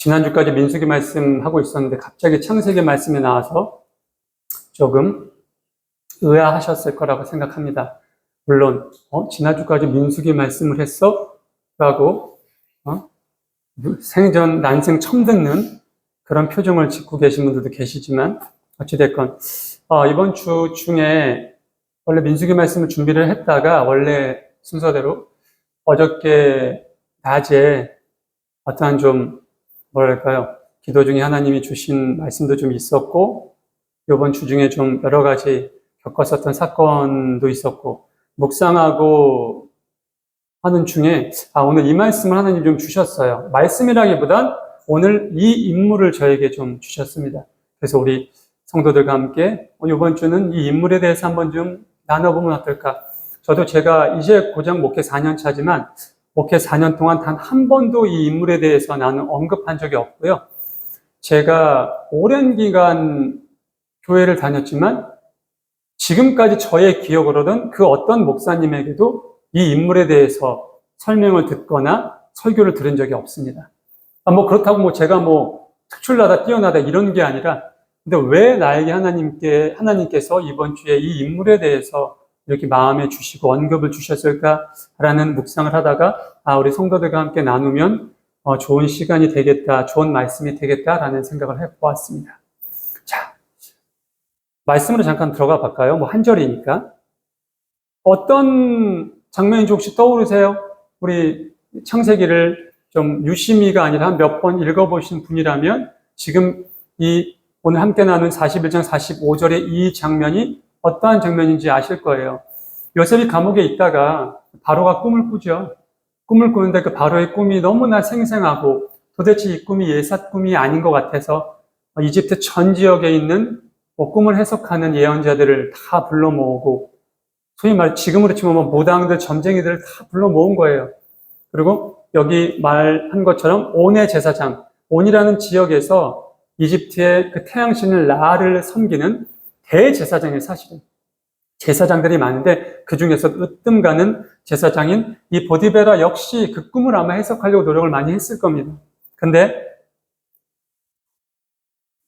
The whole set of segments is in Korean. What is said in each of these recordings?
지난주까지 민수기 말씀하고 있었는데 갑자기 창세기 말씀이 나와서 조금 의아하셨을 거라고 생각합니다. 물론 지난주까지 민수기 말씀을 했어? 라고 생전 난생 처음 듣는 그런 표정을 짓고 계신 분들도 계시지만 어찌됐건 이번 주 중에 원래 민수기 말씀을 준비를 했다가 원래 순서대로 어저께 낮에 어떠한 좀 뭐랄까요, 기도 중에 하나님이 주신 말씀도 좀 있었고 이번 주 중에 좀 여러 가지 겪었었던 사건도 있었고 묵상하고 하는 중에 오늘 이 말씀을 하나님 좀 주셨어요. 말씀이라기보단 오늘 이 인물을 저에게 좀 주셨습니다. 그래서 우리 성도들과 함께 이번 주는 이 인물에 대해서 한번 좀 나눠보면 어떨까. 저도 제가 이제 고작 목회 4년 차지만 목회 4년 동안 단 한 번도 이 인물에 대해서 나는 언급한 적이 없고요. 제가 오랜 기간 교회를 다녔지만 지금까지 저의 기억으로는 그 어떤 목사님에게도 이 인물에 대해서 설명을 듣거나 설교를 들은 적이 없습니다. 그렇다고 제가 특출나다 뛰어나다 이런 게 아니라 근데 왜 나에게 하나님께서 이번 주에 이 인물에 대해서 이렇게 마음에 주시고 언급을 주셨을까라는 묵상을 하다가 우리 성도들과 함께 나누면 좋은 시간이 되겠다, 좋은 말씀이 되겠다라는 생각을 해보았습니다. 자, 말씀으로 잠깐 들어가 볼까요? 한 절이니까. 어떤 장면인지 혹시 떠오르세요? 우리 창세기를 좀 유심히가 아니라 몇 번 읽어보신 분이라면 지금 오늘 함께 나눈 41장 45절의 이 장면이 어떠한 장면인지 아실 거예요. 요셉이 감옥에 있다가 바로가 꿈을 꾸죠. 꿈을 꾸는데 그 바로의 꿈이 너무나 생생하고 도대체 이 꿈이 예사 꿈이 아닌 것 같아서 이집트 전 지역에 있는 꿈을 해석하는 예언자들을 다 불러 모으고 소위 말 지금으로 치면 무당들, 점쟁이들을 다 불러 모은 거예요. 그리고 여기 말한 것처럼 온의 제사장, 온이라는 지역에서 이집트의 그 태양신을 라를 섬기는 대제사장이 사실은 제사장들이 많은데 그 중에서 으뜸 가는 제사장인 이 보디베라 역시 그 꿈을 아마 해석하려고 노력을 많이 했을 겁니다. 근데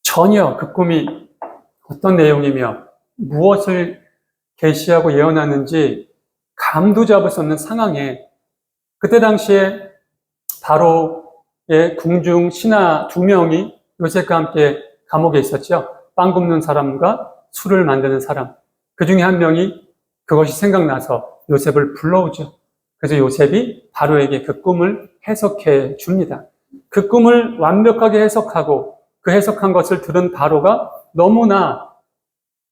전혀 그 꿈이 어떤 내용이며 무엇을 계시하고 예언하는지 감도 잡을 수 없는 상황에 그때 당시에 바로의 궁중 신하 2명이 요셉과 함께 감옥에 있었죠. 빵 굽는 사람과 술을 만드는 사람. 그 중에 한 명이 그것이 생각나서 요셉을 불러오죠. 그래서 요셉이 바로에게 그 꿈을 해석해 줍니다. 그 꿈을 완벽하게 해석하고 그 해석한 것을 들은 바로가 너무나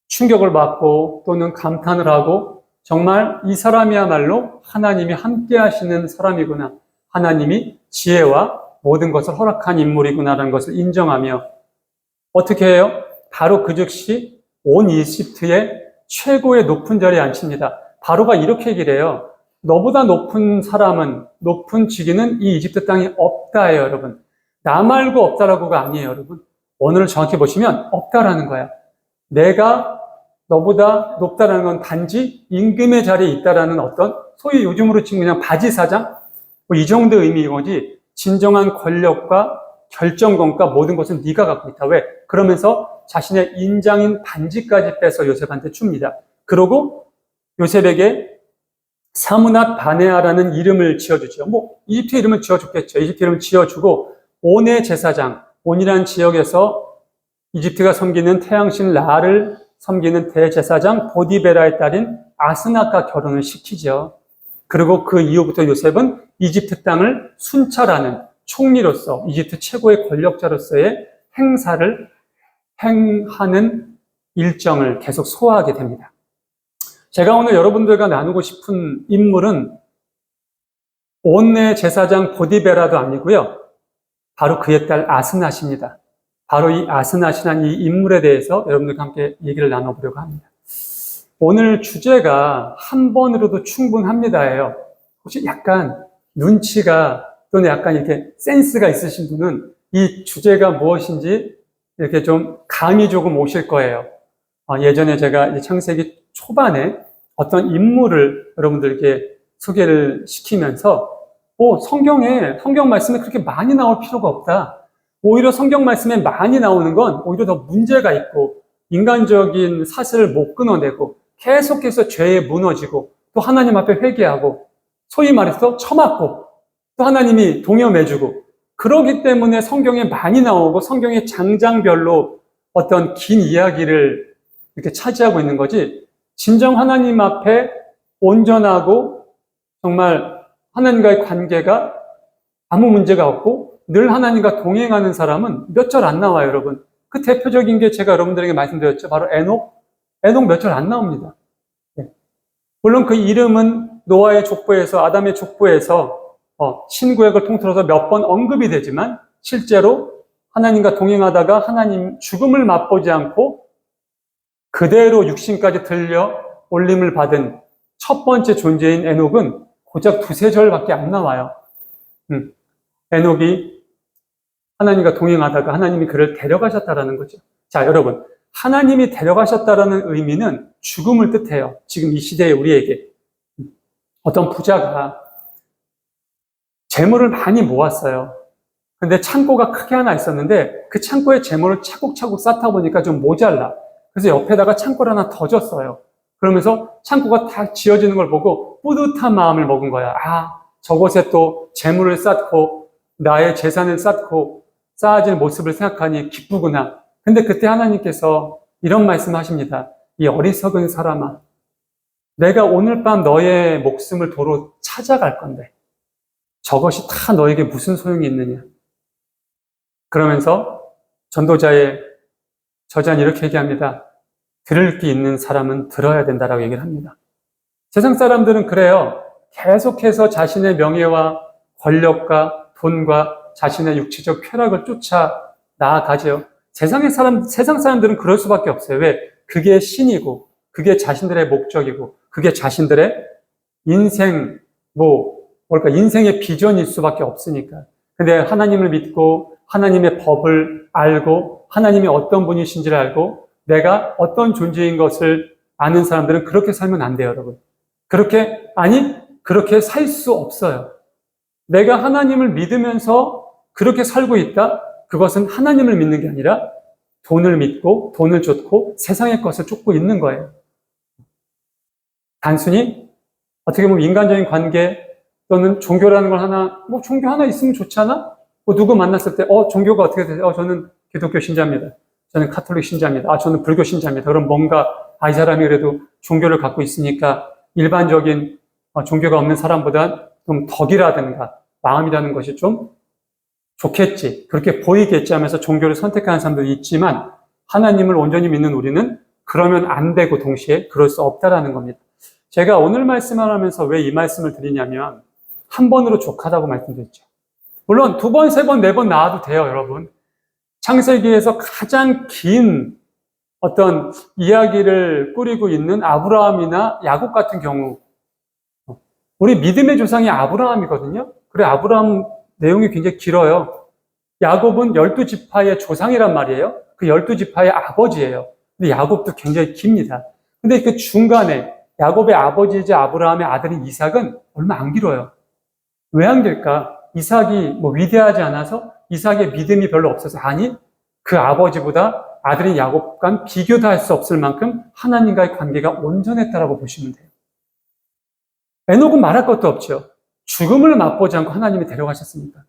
충격을 받고 또는 감탄을 하고 정말 이 사람이야말로 하나님이 함께 하시는 사람이구나. 하나님이 지혜와 모든 것을 허락한 인물이구나라는 것을 인정하며 어떻게 해요? 바로 그 즉시 온 이집트의 최고의 높은 자리에 앉힙니다. 바로가 이렇게 얘기를 해요. 너보다 높은 사람은, 높은 직위는 이 이집트 땅에 없다예요, 여러분. 나 말고 없다라고가 아니에요, 여러분. 오늘을 정확히 보시면 없다라는 거야. 내가 너보다 높다라는 건 단지 임금의 자리에 있다라는 어떤 소위 요즘으로 치면 그냥 바지사장? 이 정도 의미인 거지 진정한 권력과 결정권과 모든 것은 네가 갖고 있다. 왜? 그러면서 자신의 인장인 반지까지 빼서 요셉한테 줍니다. 그러고 요셉에게 사므낫 바네아라는 이름을 지어주죠. 이집트 이름을 지어줬겠죠. 이집트 이름을 지어주고 온의 제사장, 온이라는 지역에서 이집트가 섬기는 태양신 라를 섬기는 대제사장 보디베라의 딸인 아스나과 결혼을 시키죠. 그리고 그 이후부터 요셉은 이집트 땅을 순찰하는 총리로서 이집트 최고의 권력자로서의 행하는 일정을 계속 소화하게 됩니다. 제가 오늘 여러분들과 나누고 싶은 인물은 온의 제사장 보디베라도 아니고요. 바로 그의 딸 아스낫입니다. 바로 이 아스낫이라는 이 인물에 대해서 여러분들과 함께 얘기를 나눠보려고 합니다. 오늘 주제가 한 번으로도 충분합니다예요. 혹시 약간 눈치가 또는 약간 이렇게 센스가 있으신 분은 이 주제가 무엇인지 이렇게 좀 감이 조금 오실 거예요. 예전에 제가 창세기 초반에 어떤 인물을 여러분들께 소개를 시키면서 성경 말씀에 그렇게 많이 나올 필요가 없다. 오히려 성경 말씀에 많이 나오는 건 오히려 더 문제가 있고 인간적인 사슬을 못 끊어내고 계속해서 죄에 무너지고 또 하나님 앞에 회개하고 소위 말해서 처맞고 또 하나님이 동여매주고 그러기 때문에 성경에 많이 나오고 성경의 장장별로 어떤 긴 이야기를 이렇게 차지하고 있는 거지 진정 하나님 앞에 온전하고 정말 하나님과의 관계가 아무 문제가 없고 늘 하나님과 동행하는 사람은 몇 절 안 나와요, 여러분. 그 대표적인 게 제가 여러분들에게 말씀드렸죠. 바로 에녹. 에녹 몇 절 안 나옵니다. 물론 그 이름은 노아의 족보에서 아담의 족보에서 신구약을 통틀어서 몇 번 언급이 되지만 실제로 하나님과 동행하다가 하나님 죽음을 맛보지 않고 그대로 육신까지 들려 올림을 받은 첫 번째 존재인 에녹은 고작 두세 절밖에 안 나와요. 에녹이 하나님과 동행하다가 하나님이 그를 데려가셨다라는 거죠. 자, 여러분. 하나님이 데려가셨다라는 의미는 죽음을 뜻해요. 지금 이 시대에 우리에게. 어떤 부자가 재물을 많이 모았어요. 근데 창고가 크게 하나 있었는데 그 창고에 재물을 차곡차곡 쌓다 보니까 좀 모자라. 그래서 옆에다가 창고를 하나 더 줬어요. 그러면서 창고가 다 지어지는 걸 보고 뿌듯한 마음을 먹은 거야. 아, 저곳에 또 재물을 쌓고 나의 재산을 쌓고 쌓아질 모습을 생각하니 기쁘구나. 근데 그때 하나님께서 이런 말씀을 하십니다. 이 어리석은 사람아, 내가 오늘 밤 너의 목숨을 도로 찾아갈 건데 저것이 다 너에게 무슨 소용이 있느냐. 그러면서 전도자의 저자는 이렇게 얘기합니다. 들을 게 있는 사람은 들어야 된다라고 얘기를 합니다. 세상 사람들은 그래요. 계속해서 자신의 명예와 권력과 돈과 자신의 육체적 쾌락을 쫓아 나아가죠. 세상 사람들은 그럴 수밖에 없어요. 왜? 그게 신이고, 그게 자신들의 목적이고, 그게 자신들의 인생, 인생의 비전일 수밖에 없으니까. 근데 하나님을 믿고, 하나님의 법을 알고, 하나님이 어떤 분이신지를 알고, 내가 어떤 존재인 것을 아는 사람들은 그렇게 살면 안 돼요, 여러분. 그렇게 살 수 없어요. 내가 하나님을 믿으면서 그렇게 살고 있다? 그것은 하나님을 믿는 게 아니라 돈을 믿고 돈을 쫓고 세상의 것을 쫓고 있는 거예요. 단순히 어떻게 보면 인간적인 관계 또는 종교라는 걸 종교 하나 있으면 좋잖아? 누구 만났을 때, 종교가 어떻게 되세요? 저는 기독교 신자입니다. 저는 카톨릭 신자입니다. 저는 불교 신자입니다. 그럼 뭔가, 이 사람이 그래도 종교를 갖고 있으니까 일반적인 종교가 없는 사람보다 좀 덕이라든가 마음이라는 것이 좀 좋겠지, 그렇게 보이겠지 하면서 종교를 선택하는 사람들이 있지만 하나님을 온전히 믿는 우리는 그러면 안 되고 동시에 그럴 수 없다라는 겁니다. 제가 오늘 말씀을 하면서 왜 이 말씀을 드리냐면 한 번으로 족하다고 말씀드렸죠. 물론 두 번, 세 번, 네 번 나와도 돼요, 여러분. 창세기에서 가장 긴 어떤 이야기를 꾸리고 있는 아브라함이나 야곱 같은 경우, 우리 믿음의 조상이 아브라함이거든요. 그래, 아브라함 내용이 굉장히 길어요. 야곱은 12지파의 조상이란 말이에요. 그 12지파의 아버지예요. 근데 야곱도 굉장히 깁니다. 근데 그 중간에 야곱의 아버지이자 아브라함의 아들인 이삭은 얼마 안 길어요. 왜 안 길까? 이삭이 위대하지 않아서? 이삭의 믿음이 별로 없어서? 아니, 그 아버지보다 아들인 야곱과는 비교도 할 수 없을 만큼 하나님과의 관계가 온전했다라고 보시면 돼요. 에녹은 말할 것도 없죠. 죽음을 맛보지 않고 하나님이 데려가셨습니까?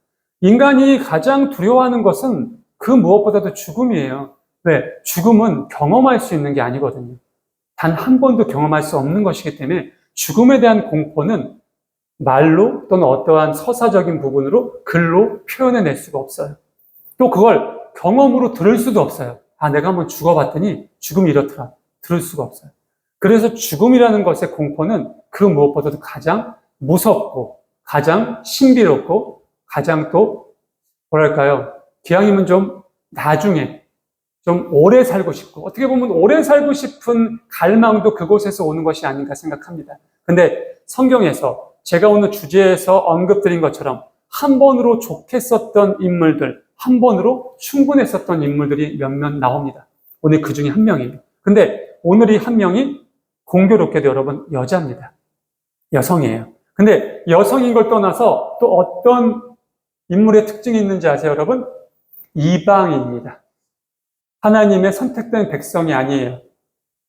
인간이 가장 두려워하는 것은 그 무엇보다도 죽음이에요. 왜? 죽음은 경험할 수 있는 게 아니거든요. 단 한 번도 경험할 수 없는 것이기 때문에 죽음에 대한 공포는 말로 또는 어떠한 서사적인 부분으로 글로 표현해낼 수가 없어요. 또 그걸 경험으로 들을 수도 없어요. 내가 한번 죽어봤더니 죽음이 이렇더라. 들을 수가 없어요. 그래서 죽음이라는 것의 공포는 그 무엇보다도 가장 무섭고 가장 신비롭고 가장 또 기왕이면 좀 나중에 좀 오래 살고 싶고, 어떻게 보면 오래 살고 싶은 갈망도 그곳에서 오는 것이 아닌가 생각합니다. 근데 성경에서 제가 오늘 주제에서 언급드린 것처럼 한 번으로 좋겠었던 인물들, 한 번으로 충분했었던 인물들이 몇몇 나옵니다. 오늘 그 중에 한 명이에요. 근데 오늘 이 한 명이 공교롭게도 여러분 여자입니다. 여성이에요. 근데 여성인 걸 떠나서 또 어떤 인물의 특징이 있는지 아세요, 여러분? 이방인입니다. 하나님의 선택된 백성이 아니에요.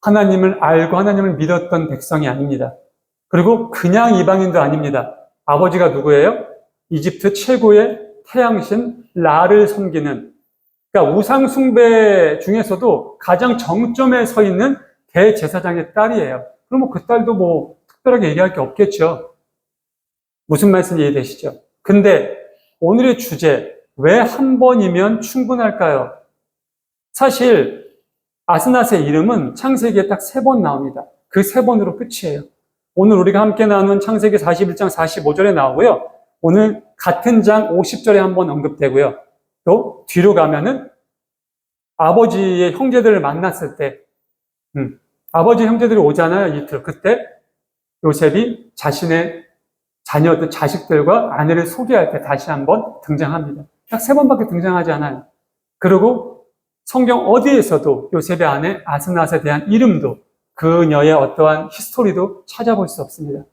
하나님을 알고 하나님을 믿었던 백성이 아닙니다. 그리고 그냥 이방인도 아닙니다. 아버지가 누구예요? 이집트 최고의 태양신 라를 섬기는, 그러니까 우상 숭배 중에서도 가장 정점에 서 있는 대제사장의 딸이에요. 그럼 그 딸도 뭐 특별하게 얘기할 게 없겠죠. 무슨 말씀인지 이해되시죠? 근데 오늘의 주제, 왜 한 번이면 충분할까요? 사실 아스낫의 이름은 창세기에 딱 3번 나옵니다. 그 3번으로 끝이에요. 오늘 우리가 함께 나눈 창세기 41장 45절에 나오고요. 오늘 같은 장 50절에 한번 언급되고요. 또 뒤로 가면은 아버지의 형제들을 만났을 때 아버지 형제들이 오잖아요. 이틀. 그때 요셉이 자신의 자녀들, 자식들과 아내를 소개할 때 다시 한번 등장합니다. 딱 3번밖에 등장하지 않아요. 그리고 성경 어디에서도 요셉의 아내 아스낫에 대한 이름도 그녀의 어떠한 히스토리도 찾아볼 수 없습니다.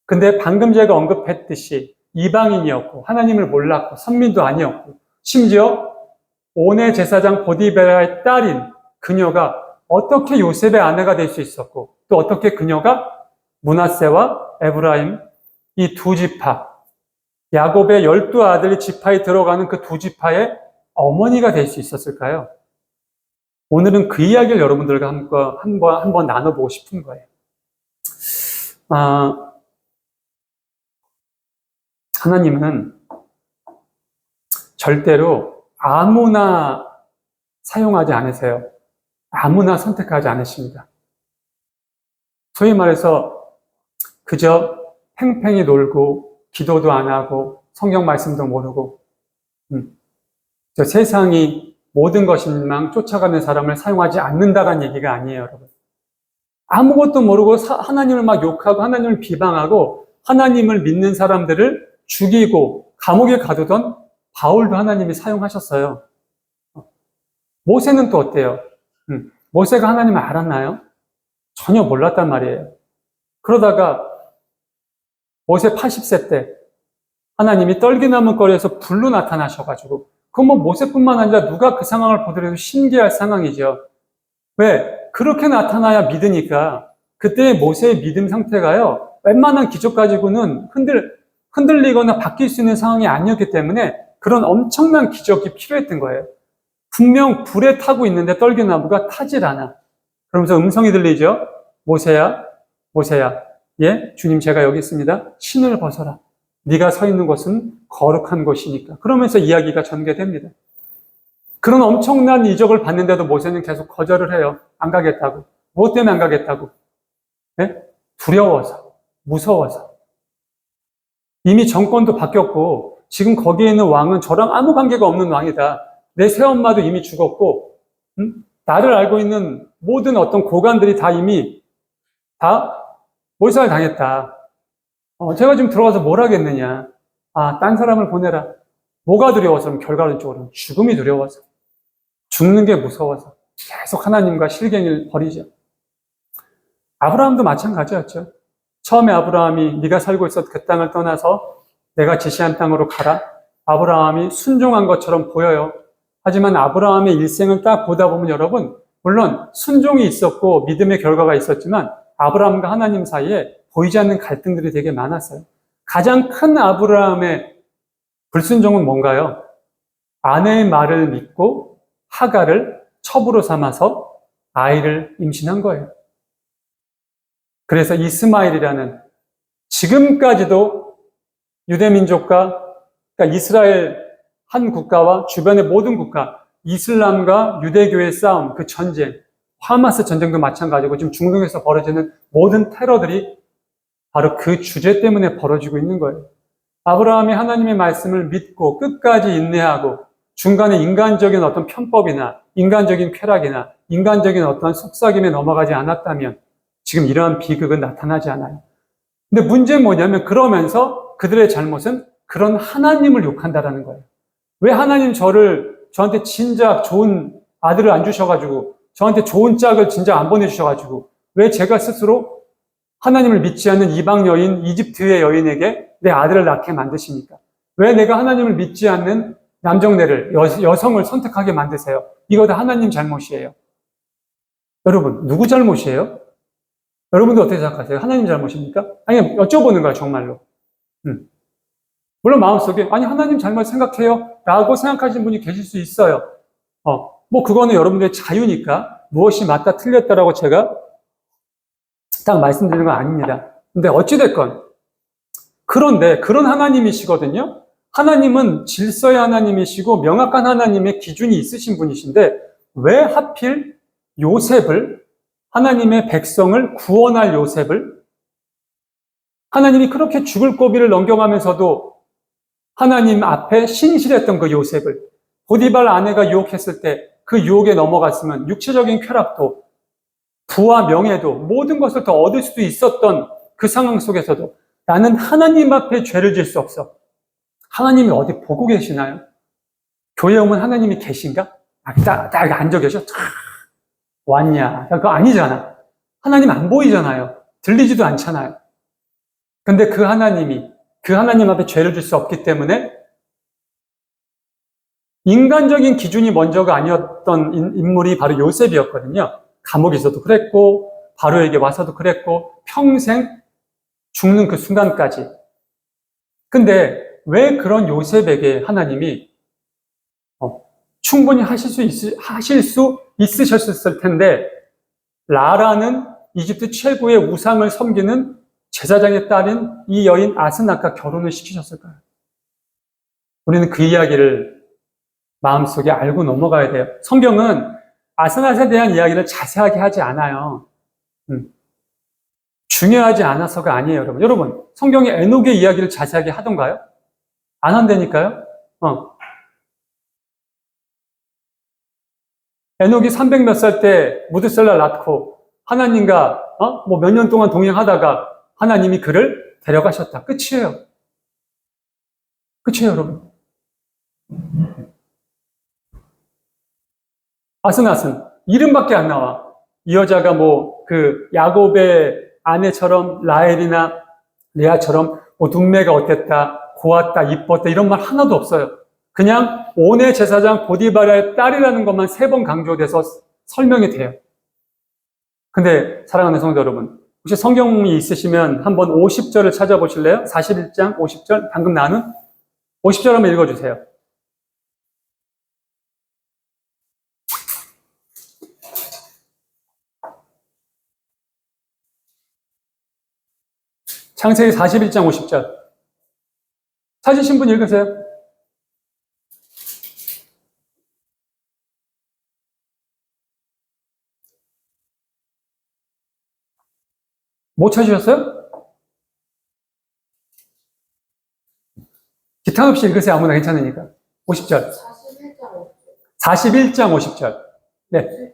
근데 방금 제가 언급했듯이 이방인이었고 하나님을 몰랐고 선민도 아니었고 심지어 온의 제사장 보디베라의 딸인 그녀가 어떻게 요셉의 아내가 될 수 있었고 또 어떻게 그녀가 므낫세와 에브라임 이 두 지파, 야곱의 12아들 지파에 들어가는 그 두 지파의 어머니가 될 수 있었을까요? 오늘은 그 이야기를 여러분들과 한번 나눠보고 싶은 거예요. 하나님은 절대로 아무나 사용하지 않으세요. 아무나 선택하지 않으십니다. 소위 말해서 그저 팽팽히 놀고 기도도 안 하고 성경 말씀도 모르고 저 세상이 모든 것인망 쫓아가는 사람을 사용하지 않는다는 얘기가 아니에요, 여러분. 아무것도 모르고 하나님을 막 욕하고 하나님을 비방하고 하나님을 믿는 사람들을 죽이고 감옥에 가두던 바울도 하나님이 사용하셨어요. 모세는 또 어때요? 모세가 하나님을 알았나요? 전혀 몰랐단 말이에요. 그러다가 모세 80세 때 하나님이 떨기나무 거리에서 불로 나타나셔가지고 그건 뭐 모세뿐만 아니라 누가 그 상황을 보더라도 신기할 상황이죠. 왜? 그렇게 나타나야 믿으니까 그때의 모세의 믿음 상태가요. 웬만한 기적 가지고는 흔들리거나 바뀔 수 있는 상황이 아니었기 때문에 그런 엄청난 기적이 필요했던 거예요. 분명 불에 타고 있는데 떨기나무가 타질 않아. 그러면서 음성이 들리죠. 모세야, 모세야. 예, 주님 제가 여기 있습니다. 신을 벗어라. 네가 서 있는 곳은 거룩한 곳이니까. 그러면서 이야기가 전개됩니다. 그런 엄청난 이적을 봤는데도 모세는 계속 거절을 해요. 안 가겠다고. 무엇 때문에 안 가겠다고? 예? 두려워서, 무서워서. 이미 정권도 바뀌었고 지금 거기에 있는 왕은 저랑 아무 관계가 없는 왕이다. 내 새엄마도 이미 죽었고 나를 알고 있는 모든 어떤 고관들이 다 이미 다 몰살 당했다. 제가 지금 들어가서 뭘 하겠느냐. 딴 사람을 보내라. 뭐가 두려워서? 그럼 결과론적으로는 죽음이 두려워서. 죽는 게 무서워서. 계속 하나님과 실갱이를 벌이죠. 아브라함도 마찬가지였죠. 처음에 아브라함이 네가 살고 있었던 그 땅을 떠나서 내가 지시한 땅으로 가라. 아브라함이 순종한 것처럼 보여요. 하지만 아브라함의 일생을 딱 보다 보면 여러분, 물론 순종이 있었고 믿음의 결과가 있었지만 아브라함과 하나님 사이에 보이지 않는 갈등들이 되게 많았어요. 가장 큰 아브라함의 불순종은 뭔가요? 아내의 말을 믿고 하갈을 첩으로 삼아서 아이를 임신한 거예요. 그래서 이스마엘이라는 지금까지도 유대민족과 그러니까 이스라엘 한 국가와 주변의 모든 국가, 이슬람과 유대교의 싸움, 그 전쟁, 하마스 전쟁도 마찬가지고 지금 중동에서 벌어지는 모든 테러들이 바로 그 주제 때문에 벌어지고 있는 거예요. 아브라함이 하나님의 말씀을 믿고 끝까지 인내하고 중간에 인간적인 어떤 편법이나 인간적인 쾌락이나 인간적인 어떤 속삭임에 넘어가지 않았다면 지금 이러한 비극은 나타나지 않아요. 근데 문제는 뭐냐면 그러면서 그들의 잘못은 그런 하나님을 욕한다라는 거예요. 왜 하나님 저한테 진작 좋은 아들을 안 주셔가지고 저한테 좋은 짝을 진작 안 보내주셔가지고 왜 제가 스스로 하나님을 믿지 않는 이방 여인, 이집트의 여인에게 내 아들을 낳게 만드십니까? 왜 내가 하나님을 믿지 않는 남정네를, 여성을 선택하게 만드세요? 이거 다 하나님 잘못이에요. 여러분, 누구 잘못이에요? 여러분도 어떻게 생각하세요? 하나님 잘못입니까? 아니, 여쭤보는 거야, 정말로. 물론 마음속에, 아니, 하나님 잘못 생각해요? 라고 생각하시는 분이 계실 수 있어요. 뭐, 그거는 여러분들의 자유니까 무엇이 맞다, 틀렸다라고 제가 딱 말씀드리는 건 아닙니다. 근데 어찌됐건, 그런데 그런 하나님이시거든요? 하나님은 질서의 하나님이시고 명확한 하나님의 기준이 있으신 분이신데 왜 하필 요셉을, 하나님의 백성을 구원할 요셉을, 하나님이 그렇게 죽을 고비를 넘겨가면서도 하나님 앞에 신실했던 그 요셉을, 보디발 아내가 유혹했을 때 그 유혹에 넘어갔으면 육체적인 쾌락도, 부와 명예도, 모든 것을 더 얻을 수도 있었던 그 상황 속에서도 나는 하나님 앞에 죄를 질 수 없어. 하나님이 어디 보고 계시나요? 교회 오면 하나님이 계신가? 딱 앉아 계셔. 왔냐? 그거 아니잖아. 하나님 안 보이잖아요. 들리지도 않잖아요. 근데 그 하나님 앞에 죄를 질 수 없기 때문에 인간적인 기준이 먼저가 아니었던 인물이 바로 요셉이었거든요. 감옥에서도 그랬고, 바로에게 와서도 그랬고, 평생 죽는 그 순간까지. 근데 왜 그런 요셉에게 하나님이 충분히 하실 수 있으셨을 텐데 라라는 이집트 최고의 우상을 섬기는 제사장의 딸인 이 여인 아스낫과 결혼을 시키셨을까요? 우리는 그 이야기를 마음속에 알고 넘어가야 돼요. 성경은 아스낫에 대한 이야기를 자세하게 하지 않아요. 중요하지 않아서가 아니에요, 여러분. 여러분, 성경에 에녹의 이야기를 자세하게 하던가요? 안 한다니까요? 에녹이 300 몇 살 때 무드셀라 낳고 하나님과 뭐 몇 년 동안 동행하다가 하나님이 그를 데려가셨다. 끝이에요. 끝이에요, 여러분. 아스낫은 이름밖에 안 나와. 이 여자가 뭐 그 야곱의 아내처럼 라헬이나 레아처럼 뭐 눈매가 어땠다, 고왔다, 이뻤다 이런 말 하나도 없어요. 그냥 온의 제사장 보디바라의 딸이라는 것만 3번 강조돼서 설명이 돼요. 근데 사랑하는 성도 여러분, 혹시 성경이 있으시면 한번 50절을 찾아보실래요? 41장 50절 방금 나눈 50절 한번 읽어주세요. 창세기 41장 50절. 찾으신 분 읽으세요. 못 찾으셨어요? 기탄 없이 읽으세요. 아무나 괜찮으니까. 50절. 41장 50절. 네.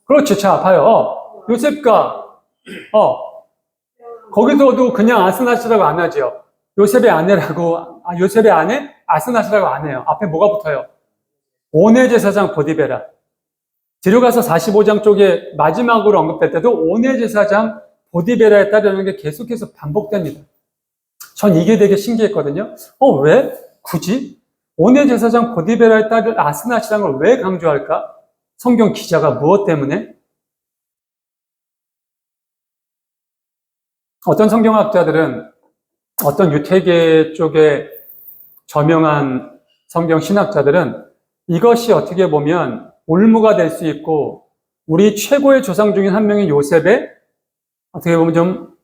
그렇죠. 자, 봐요. 요셉과 거기서도 그냥 아스낫이라고 안 하죠. 요셉의 아내라고, 요셉의 아내? 아스낫이라고 안 해요. 앞에 뭐가 붙어요? 온의 제사장 보디베라. 뒤로 가서 45장 쪽에 마지막으로 언급될 때도 온의 제사장 보디베라의 딸이라는 게 계속해서 반복됩니다. 전 이게 되게 신기했거든요. 왜? 굳이? 온의 제사장 보디베라의 딸을 아스낫이라는 걸 왜 강조할까? 성경 기자가 무엇 때문에? 어떤 성경학자들은 어떤 유태계 쪽에 저명한 성경 신학자들은 이것이 어떻게 보면 올무가 될 수 있고 우리 최고의 조상 중인 한 명인 요셉의 어떻게 보면 좀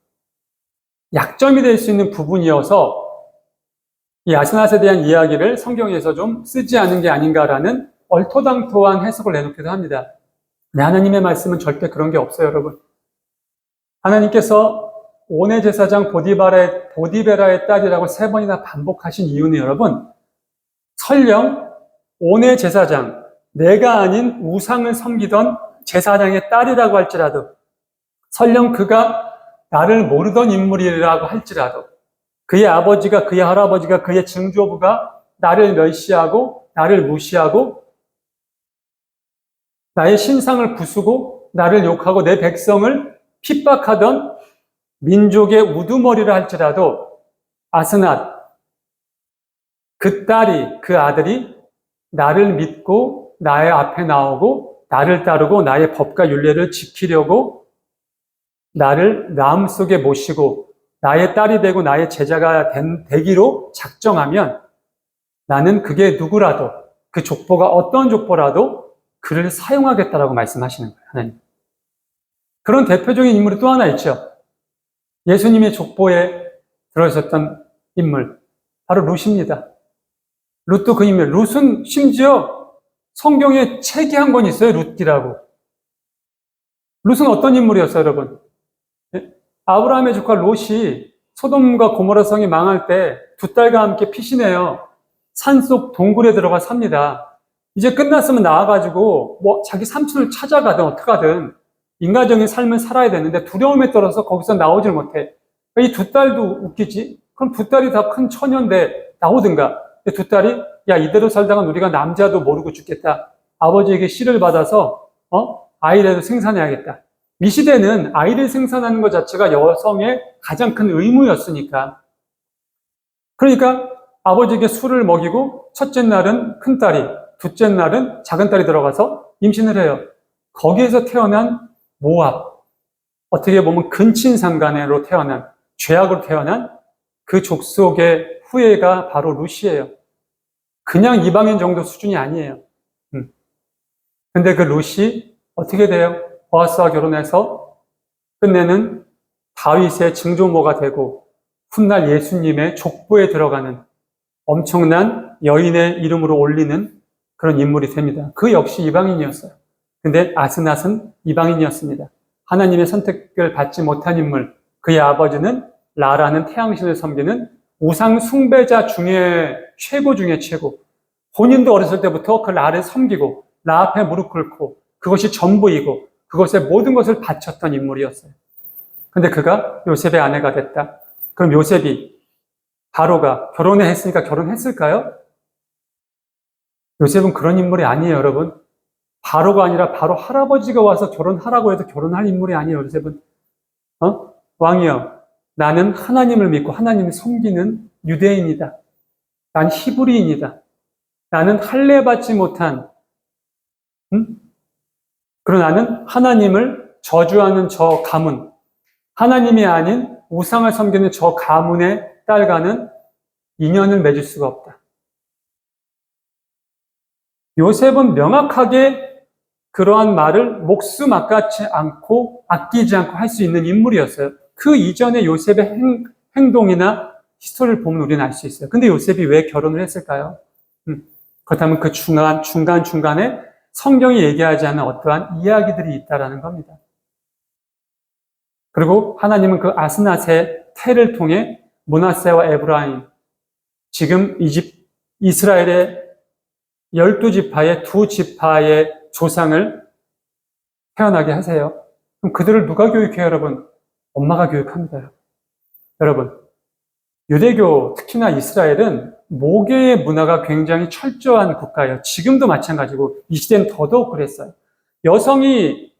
약점이 될 수 있는 부분이어서 이 아스낫에 대한 이야기를 성경에서 좀 쓰지 않은 게 아닌가라는 얼토당토한 해석을 내놓기도 합니다. 근데 하나님의 말씀은 절대 그런 게 없어요, 여러분. 하나님께서 온의 제사장 보디베라의 딸이라고 3번이나 반복하신 이유는 여러분, 설령 온의 제사장, 내가 아닌 우상을 섬기던 제사장의 딸이라고 할지라도, 설령 그가 나를 모르던 인물이라고 할지라도, 그의 아버지가, 그의 할아버지가, 그의 증조부가 나를 멸시하고 나를 무시하고 나의 신상을 부수고 나를 욕하고 내 백성을 핍박하던 민족의 우두머리를 할지라도 아스낫, 그 아들이 나를 믿고 나의 앞에 나오고 나를 따르고 나의 법과 율례를 지키려고 나를 마음속에 모시고 나의 딸이 되고 나의 제자가 되기로 작정하면 나는 그게 누구라도 그 족보가 어떤 족보라도 그를 사용하겠다라고 말씀하시는 거예요. 하나님. 그런 대표적인 인물이 또 하나 있죠. 예수님의 족보에 들어있었던 인물, 바로 룻입니다. 룻도 그 인물. 룻은 심지어 성경에 책이 한 권 있어요. 룻기라고. 룻은 어떤 인물이었어요, 여러분? 아브라함의 조카 롯이 소돔과 고모라 성이 망할 때 두 딸과 함께 피신해요. 산속 동굴에 들어가 삽니다. 이제 끝났으면 나와가지고 자기 삼촌을 찾아가든 어떡하든 인간적인 삶을 살아야 되는데 두려움에 떨어서 거기서 나오질 못해. 이 두 딸도 웃기지? 그럼 두 딸이 다 큰 처녀인데 나오든가. 두 딸이 야 이대로 살다가 우리가 남자도 모르고 죽겠다. 아버지에게 씨를 받아서 아이라도 생산해야겠다. 이 시대는 아이를 생산하는 것 자체가 여성의 가장 큰 의무였으니까. 그러니까 아버지에게 술을 먹이고 첫째 날은 큰딸이, 둘째 날은 작은 딸이 들어가서 임신을 해요. 거기에서 태어난 모압, 어떻게 보면 근친상간으로 태어난, 죄악으로 태어난 그 족속의 후예가 바로 룻이에요. 그냥 이방인 정도 수준이 아니에요. 근데 그 룻이 어떻게 돼요? 보아스와 결혼해서 끝내는 다윗의 증조모가 되고 훗날 예수님의 족보에 들어가는 엄청난 여인의 이름으로 올리는 그런 인물이 됩니다. 그 역시 이방인이었어요. 근데 아스낫은 이방인이었습니다. 하나님의 선택을 받지 못한 인물, 그의 아버지는 라라는 태양신을 섬기는 우상 숭배자 중에 최고 중에 최고. 본인도 어렸을 때부터 그 라를 섬기고 라 앞에 무릎 꿇고 그것이 전부이고 그것에 모든 것을 바쳤던 인물이었어요. 근데 그가 요셉의 아내가 됐다. 그럼 요셉이 바로가 결혼을 했으니까 결혼했을까요? 요셉은 그런 인물이 아니에요, 여러분. 바로가 아니라 바로 할아버지가 와서 결혼하라고 해도 결혼할 인물이 아니에요, 요셉은. 왕이여, 나는 하나님을 믿고 하나님을 섬기는 유대인이다. 난 히브리인이다. 나는 할례 받지 못한, 그러나 나는 하나님을 저주하는 저 가문, 하나님이 아닌 우상을 섬기는 저 가문의 딸과는 인연을 맺을 수가 없다. 요셉은 명확하게 그러한 말을 목숨 아깝지 않고 아끼지 않고 할 수 있는 인물이었어요. 그 이전에 요셉의 행동이나 히스토리를 보면 우리는 알 수 있어요. 근데 요셉이 왜 결혼을 했을까요? 그렇다면 그 중간중간에 성경이 얘기하지 않은 어떠한 이야기들이 있다라는 겁니다. 그리고 하나님은 그 아스낫의 태를 통해 므낫세와 에브라임, 지금 이스라엘의 12지파의 2지파의 조상을 태어나게 하세요. 그럼 그들을 누가 교육해요, 여러분? 엄마가 교육합니다. 여러분, 유대교, 특히나 이스라엘은 모계의 문화가 굉장히 철저한 국가예요. 지금도 마찬가지고 이 시대는 더더욱 그랬어요. 여성이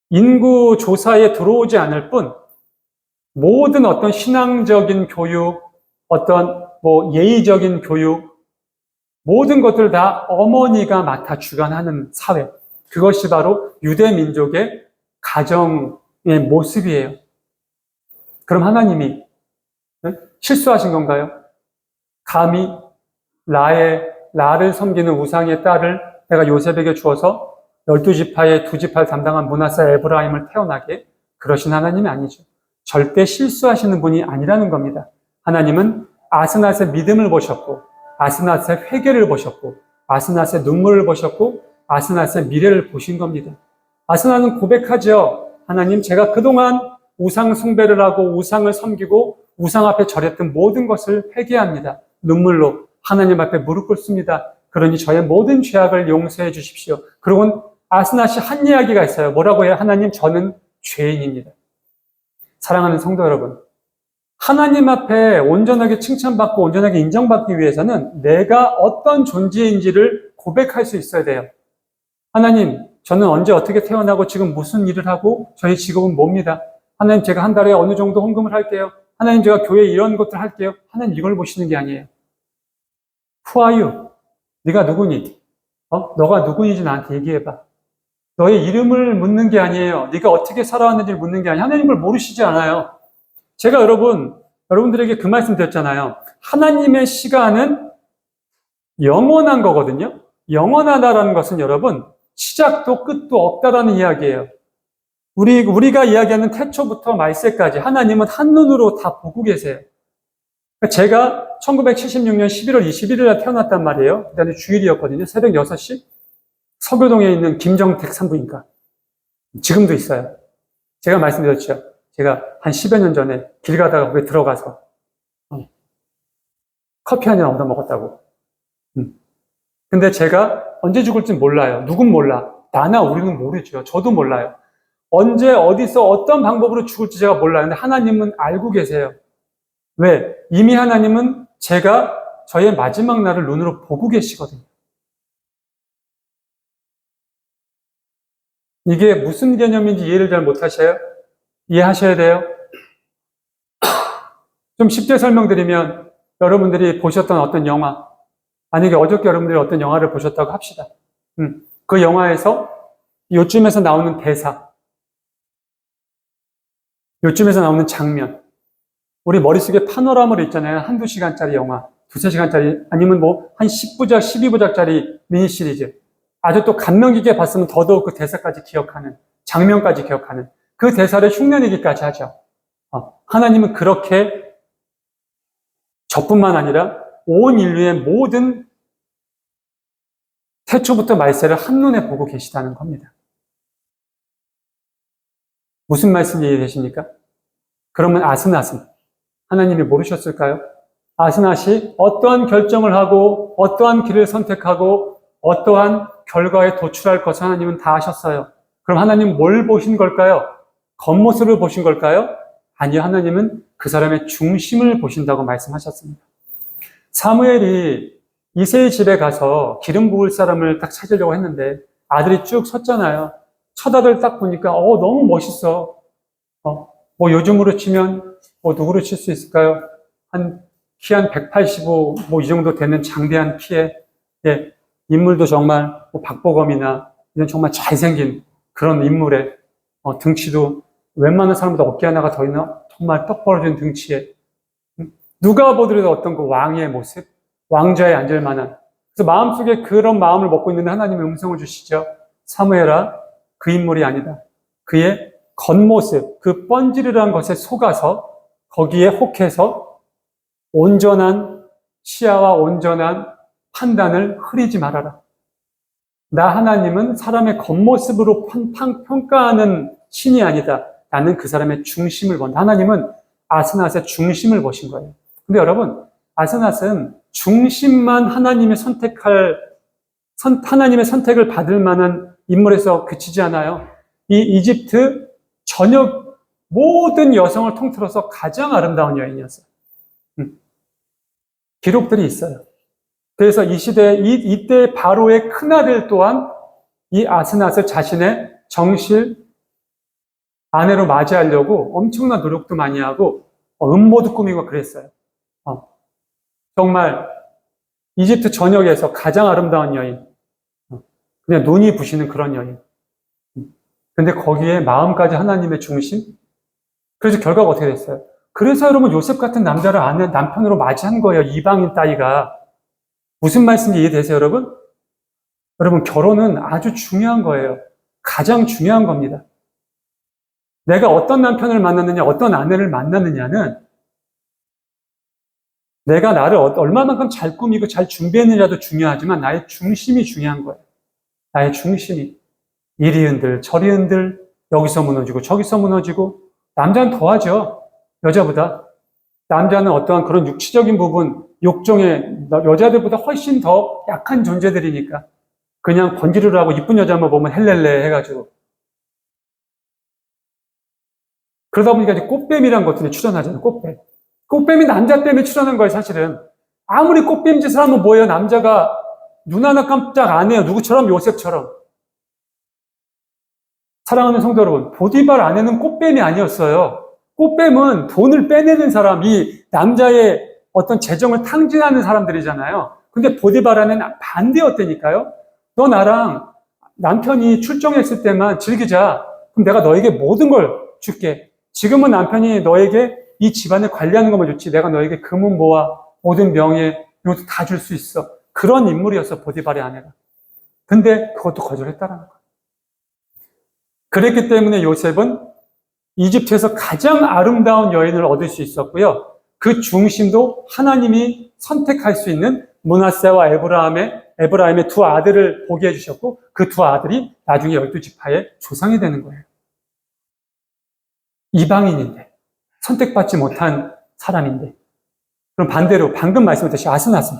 인구 조사에 들어오지 않을 뿐 모든 어떤 신앙적인 교육, 어떤 예의적인 교육, 모든 것들 다 어머니가 맡아 주관하는 사회. 그것이 바로 유대 민족의 가정의 모습이에요. 그럼 하나님이 실수하신 건가요? 감히 라를 섬기는 우상의 딸을 내가 요셉에게 주어서 12지파의 2지파를 담당한 므낫세 에브라임을 태어나게 그러신 하나님이 아니죠. 절대 실수하시는 분이 아니라는 겁니다. 하나님은 아스낫의 믿음을 보셨고 아스낫의 회개를 보셨고 아스낫의 눈물을 보셨고 아스낫의 미래를 보신 겁니다. 아스낫은 고백하죠. 하나님, 제가 그동안 우상 숭배를 하고 우상을 섬기고 우상 앞에 절했던 모든 것을 회개합니다. 눈물로 하나님 앞에 무릎 꿇습니다. 그러니 저의 모든 죄악을 용서해 주십시오. 그리고 아스낫이 한 이야기가 있어요. 뭐라고 해요? 하나님, 저는 죄인입니다. 사랑하는 성도 여러분, 하나님 앞에 온전하게 칭찬받고 온전하게 인정받기 위해서는 내가 어떤 존재인지를 고백할 수 있어야 돼요. 하나님, 저는 언제 어떻게 태어나고 지금 무슨 일을 하고 저희 직업은 뭡니다. 하나님, 제가 한 달에 어느 정도 헌금을 할게요. 하나님, 제가 교회에 이런 것들 할게요. 하나님, 이걸 보시는 게 아니에요. Who are you? 네가 누구니? 너가 누구인지 나한테 얘기해봐. 너의 이름을 묻는 게 아니에요. 네가 어떻게 살아왔는지를 묻는 게 아니에요. 하나님을 모르시지 않아요. 제가 여러분들에게 그 말씀 드렸잖아요. 하나님의 시간은 영원한 거거든요. 영원하다라는 것은 여러분, 시작도 끝도 없다라는 이야기예요. 우리가 이야기하는 태초부터 말세까지 하나님은 한눈으로 다 보고 계세요. 제가 1976년 11월 21일 날 태어났단 말이에요. 그다음에 주일이었거든요. 새벽 6시. 서교동에 있는 김정택 산부인과. 지금도 있어요. 제가 말씀드렸죠. 제가 한 10여 년 전에 길 가다가 거기 들어가서 커피 한 잔 얻어 먹었다고. 근데 제가 언제 죽을지 몰라요. 누군 몰라. 나나 우리는 모르죠. 저도 몰라요. 언제 어디서 어떤 방법으로 죽을지 제가 몰라요. 근데 하나님은 알고 계세요. 왜? 이미 하나님은 제가 저의 마지막 날을 눈으로 보고 계시거든요. 이게 무슨 개념인지 이해를 잘 못하셔요? 이해하셔야 돼요. 좀 쉽게 설명드리면 여러분들이 보셨던 어떤 영화, 만약에 어저께 여러분들이 어떤 영화를 보셨다고 합시다. 그 영화에서 요쯤에서 나오는 대사, 요쯤에서 나오는 장면, 우리 머릿속에 파노라마로 있잖아요. 한두 시간짜리 영화, 두세 시간짜리, 아니면 뭐 한 10부작, 12부작짜리 미니 시리즈. 아주 또 감명 깊게 봤으면 더더욱 그 대사까지 기억하는, 장면까지 기억하는, 그 대사를 흉내내기까지 하죠. 하나님은 그렇게 저뿐만 아니라 온 인류의 모든 태초부터 말세를 한눈에 보고 계시다는 겁니다. 무슨 말씀이 이해되십니까? 그러면 아스낫은 하나님이 모르셨을까요? 아스낫이 어떠한 결정을 하고 어떠한 길을 선택하고 어떠한 결과에 도출할 것을 하나님은 다 아셨어요. 그럼 하나님은 뭘 보신 걸까요? 겉모습을 보신 걸까요? 아니요, 하나님은 그 사람의 중심을 보신다고 말씀하셨습니다. 사무엘이 이새의 집에 가서 기름 부을 사람을 딱 찾으려고 했는데 아들이 쭉 섰잖아요. 첫 아들 딱 보니까 너무 멋있어. 뭐 요즘으로 치면 누구로 칠 수 있을까요? 키 한 185, 이 정도 되는 장대한 키에, 인물도 정말 박보검이나 이런 정말 잘생긴 그런 인물에, 등치도 웬만한 사람보다 어깨 하나가 더 있나? 정말 떡 벌어진 등치에. 누가 보더라도 어떤 그 왕의 모습, 왕좌에 앉을 만한. 그래서 마음속에 그런 마음을 먹고 있는데 하나님의 음성을 주시죠. 사무엘아, 그 인물이 아니다. 그의 겉모습, 그 번지르르한 것에 속아서 거기에 혹해서 온전한 시야와 온전한 판단을 흐리지 말아라. 나 하나님은 사람의 겉모습으로 평가하는 신이 아니다. 나는 그 사람의 중심을 본다. 하나님은 아스낫의 중심을 보신 거예요. 근데 여러분, 아스낫은 중심만 하나님의 선택을 받을 만한 인물에서 그치지 않아요. 이 이집트 전역 모든 여성을 통틀어서 가장 아름다운 여인이었어요. 기록들이 있어요. 그래서 이 시대, 이때 바로의 큰아들 또한 이 아스낫을 자신의 정실 아내로 맞이하려고 엄청난 노력도 많이 하고, 음모도 꾸미고 그랬어요. 정말 이집트 전역에서 가장 아름다운 여인, 그냥 눈이 부시는 그런 여인. 근데 거기에 마음까지 하나님의 중심? 그래서 결과가 어떻게 됐어요? 그래서 여러분 요셉 같은 남자를 남편으로 맞이한 거예요. 이방인 따위가. 무슨 말씀인지 이해되세요, 여러분? 여러분, 결혼은 아주 중요한 거예요. 가장 중요한 겁니다. 내가 어떤 남편을 만났느냐, 어떤 아내를 만났느냐는 내가 나를 얼마만큼 잘 꾸미고 잘 준비했느냐도 중요하지만 나의 중심이 중요한 거예요. 나의 중심이. 이리 흔들, 저리 흔들, 여기서 무너지고 저기서 무너지고. 남자는 더하죠, 여자보다. 남자는 어떠한 그런 육체적인 부분, 욕정에 여자들보다 훨씬 더 약한 존재들이니까 그냥 번지르르 하고 이쁜 여자 한번 보면 헬렐레 해가지고. 그러다 보니까 이제 꽃뱀이라는 것들이 출현하잖아요. 꽃뱀. 꽃뱀이 남자 때문에 출현한 거예요, 사실은. 아무리 꽃뱀 짓을 하면 뭐예요? 남자가 눈 하나 깜짝 안 해요. 누구처럼? 요셉처럼. 사랑하는 성도 여러분, 보디발 아내는 꽃뱀이 아니었어요. 꽃뱀은 돈을 빼내는 사람, 이 남자의 어떤 재정을 탕진하는 사람들이잖아요. 근데 보디바라는 반대였다니까요. 너 나랑 남편이 출정했을 때만 즐기자. 그럼 내가 너에게 모든 걸 줄게. 지금은 남편이 너에게 이 집안을 관리하는 것만 좋지. 내가 너에게 금은보화, 모든 명예, 이것도 다 줄 수 있어. 그런 인물이었어, 보디발의 아내가. 근데 그것도 거절했다라는 거예요. 그랬기 때문에 요셉은 이집트에서 가장 아름다운 여인을 얻을 수 있었고요. 그 중심도 하나님이 선택할 수 있는 므낫세와 에브라임의 두 아들을 보게 해주셨고, 그 두 아들이 나중에 12지파의 조상이 되는 거예요. 이방인인데, 선택받지 못한 사람인데. 그럼 반대로 방금 말씀드렸듯이 아스나스.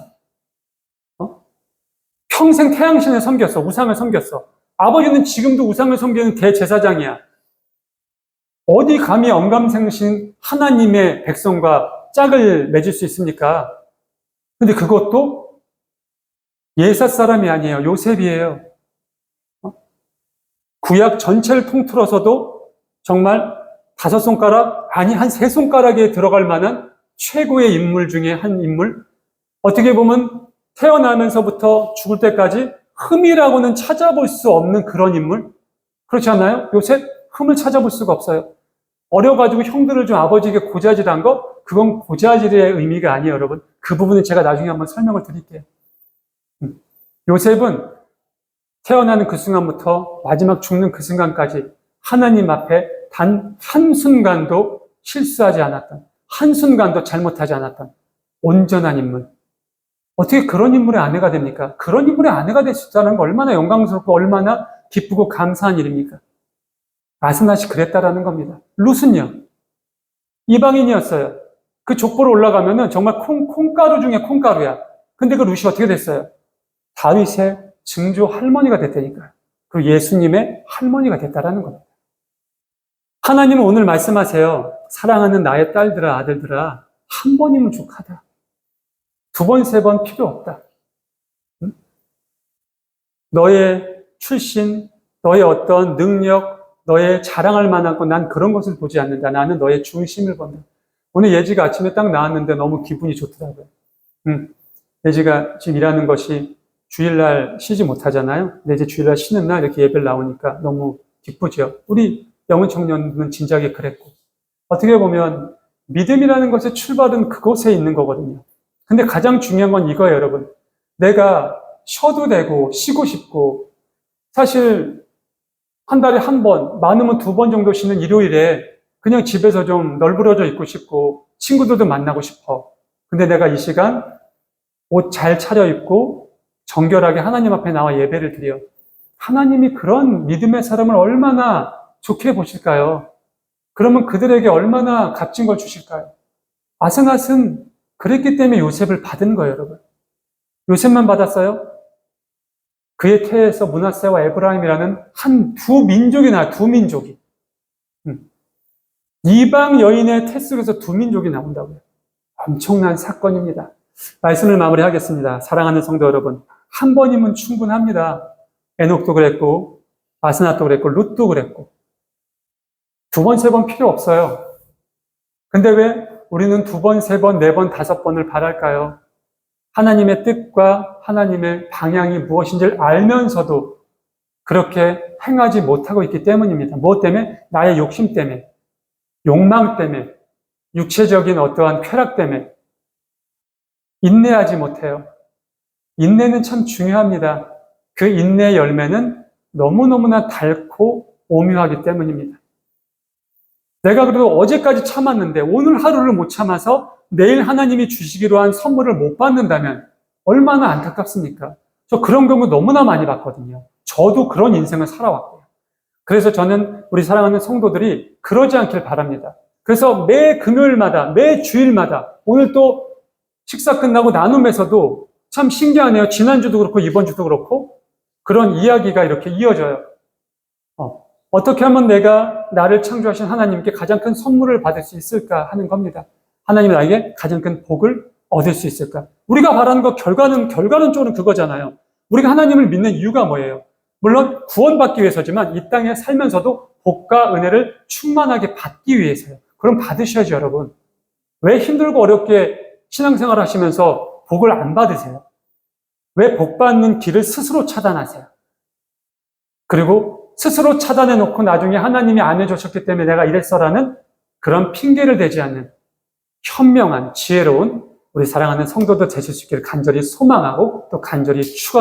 평생 태양신을 섬겼어. 우상을 섬겼어. 아버지는 지금도 우상을 섬기는 대제사장이야. 어디 감히 언감생신 하나님의 백성과 짝을 맺을 수 있습니까? 근데 그것도 예사 사람이 아니에요. 요셉이에요. 구약 전체를 통틀어서도 정말 5손가락, 아니 한 3손가락에 들어갈 만한 최고의 인물 중에 한 인물. 어떻게 보면 태어나면서부터 죽을 때까지 흠이라고는 찾아볼 수 없는 그런 인물. 그렇지 않나요? 요셉 흠을 찾아볼 수가 없어요. 어려가지고 형들을 좀 아버지에게 고자질한 거, 그건 고자질의 의미가 아니에요, 여러분. 그 부분은 제가 나중에 한번 설명을 드릴게요. 요셉은 태어나는 그 순간부터 마지막 죽는 그 순간까지 하나님 앞에 단 한순간도 실수하지 않았던, 한순간도 잘못하지 않았던 온전한 인물. 어떻게 그런 인물의 아내가 됩니까? 그런 인물의 아내가 될 수 있다는 건 얼마나 영광스럽고 얼마나 기쁘고 감사한 일입니까? 아스낫이 그랬다라는 겁니다. 룻은요, 이방인이었어요. 그 족보로 올라가면은 정말 콩가루 중에 콩가루야. 근데 그 룻이 어떻게 됐어요? 다윗의 증조 할머니가 됐다니까요. 그리고 예수님의 할머니가 됐다라는 겁니다. 하나님은 오늘 말씀하세요. 사랑하는 나의 딸들아, 아들들아, 한 번이면 족하다. 2번, 3번 필요 없다. 응? 너의 출신, 너의 어떤 능력, 너의 자랑할 만한 것, 난 그런 것을 보지 않는다. 나는 너의 중심을 본다. 오늘 예지가 아침에 딱 나왔는데 너무 기분이 좋더라고요. 예지가 지금 일하는 것이 주일날 쉬지 못하잖아요. 근데 이제 주일날 쉬는 날 이렇게 예배를 나오니까 너무 기쁘죠. 우리 영혼 청년은 진작에 그랬고. 어떻게 보면 믿음이라는 것의 출발은 그곳에 있는 거거든요. 근데 가장 중요한 건 이거예요, 여러분. 내가 쉬어도 되고 쉬고 싶고, 사실 한 달에 1번, 많으면 2번 정도 쉬는 일요일에 그냥 집에서 좀 널브러져 있고 싶고 친구들도 만나고 싶어. 근데 내가 이 시간 옷 잘 차려입고 정결하게 하나님 앞에 나와 예배를 드려. 하나님이 그런 믿음의 사람을 얼마나 좋게 보실까요? 그러면 그들에게 얼마나 값진 걸 주실까요? 아스낫은 그랬기 때문에 요셉을 받은 거예요, 여러분. 요셉만 받았어요? 그의 태에서 므낫세와 에브라임이라는 두 민족이 나와요, 2민족이. 이방 여인의 태 속에서 2민족이 나온다고요. 엄청난 사건입니다. 말씀을 마무리하겠습니다. 사랑하는 성도 여러분, 한 번이면 충분합니다. 에녹도 그랬고, 아스낫도 그랬고, 룻도 그랬고. 2번, 3번 필요 없어요. 근데 왜 우리는 2번, 3번, 4번, 5번을 바랄까요? 하나님의 뜻과 하나님의 방향이 무엇인지를 알면서도 그렇게 행하지 못하고 있기 때문입니다. 무엇 때문에? 나의 욕심 때문에, 욕망 때문에, 육체적인 어떠한 쾌락 때문에 인내하지 못해요. 인내는 참 중요합니다. 그 인내의 열매는 너무너무나 달고 오묘하기 때문입니다. 내가 그래도 어제까지 참았는데 오늘 하루를 못 참아서 내일 하나님이 주시기로 한 선물을 못 받는다면 얼마나 안타깝습니까? 저 그런 경우 너무나 많이 봤거든요. 저도 그런 인생을 살아왔고요. 그래서 저는 우리 사랑하는 성도들이 그러지 않길 바랍니다. 그래서 매 금요일마다, 매 주일마다, 오늘 또 식사 끝나고 나눔에서도 참 신기하네요. 지난주도 그렇고 이번 주도 그렇고 그런 이야기가 이렇게 이어져요. 어떻게 하면 내가 나를 창조하신 하나님께 가장 큰 선물을 받을 수 있을까 하는 겁니다. 하나님이 나에게 가장 큰 복을 얻을 수 있을까? 우리가 바라는 것, 결과는 쪽은 그거잖아요. 우리가 하나님을 믿는 이유가 뭐예요? 물론 구원받기 위해서지만 이 땅에 살면서도 복과 은혜를 충만하게 받기 위해서요. 그럼 받으셔야죠, 여러분. 왜 힘들고 어렵게 신앙생활 하시면서 복을 안 받으세요? 왜 복받는 길을 스스로 차단하세요? 그리고 스스로 차단해 놓고 나중에 하나님이 안 해주셨기 때문에 내가 이랬어라는 그런 핑계를 대지 않는 현명한 지혜로운 우리 사랑하는 성도들 되실 수 있기를 간절히 소망하고 또 간절히 축원합니다.